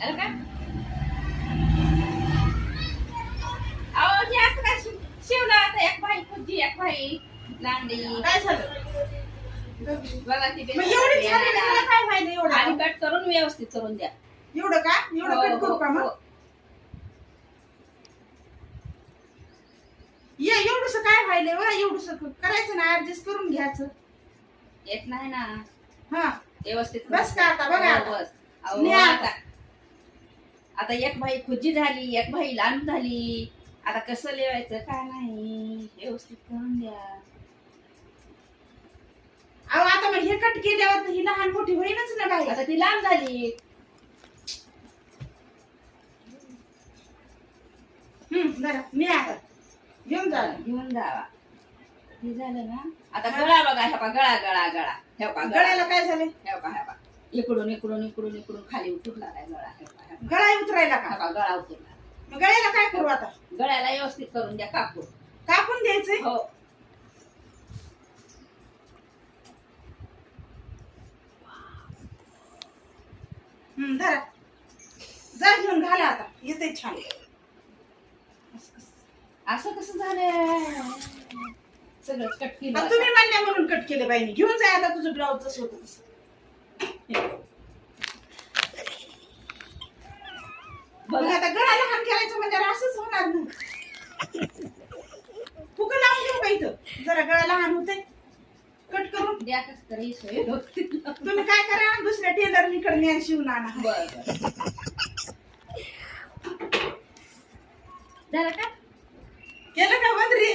आलं का? अहो हे असं काय शिवलं आता एक भाई खुजी एक भाई लांडी काय झालं बघा ती मग एवढी छान आहे, त्याला काय फायदा आणि एवढं कट करून व्यवस्थित करून द्या. एवढं का एवढं हो, कट करू का हो, मग हो. ये एवढंस काय व्हायलंय व एवढंस करायचं ना ऍडजस्ट करून घ्यायचं येत नाही ना हा व्यवस्थित बस का आता बघा हो, आता. बस अहो, न्या आता. आता एक भाई खुजी झाली एक भाई लांब झाली. आता कसं लिवायचं काय नाही व्यवस्थित करून द्या. अहो आता मग हे कट केल्यावर तर ही लहान मोठी होईनच ना बाई आता ती लांब झाली. बरं मी आता घेऊन जा घेऊन जावा. हे झालं ना आता गळा बघा ह्या पा गळा गळा गळा ह्या पा गळ्याला काय झाले ह्या पा इकडून इकडून इकडून इकडून खाली उतरला आहे गळा ह्या पा गळा उतरायला का गळा उतरला. मग गळ्याला काय करू आता गळ्याला व्यवस्थित करून द्या कापून. कापून द्यायचंय हो धरा जा घेऊन घाला आता येते छान असं कसं झालं सगळं कट केलं मग तुम्ही म्हणल्या म्हणून कट केले बाईने घेऊन जा आता तुझं ब्लाऊज जसं होतं तसं मग बघा आता गळा लहान करायचं म्हणजे असंच होणार ना फुकं लावून घेऊ का इथं जरा गळा लहान होते कट करून द्या कसं तरी सोय होती. तुम्ही काय करा दुसऱ्या टेलरकडे न्या शिवून आणा बरं झालं का केलं का बंद रे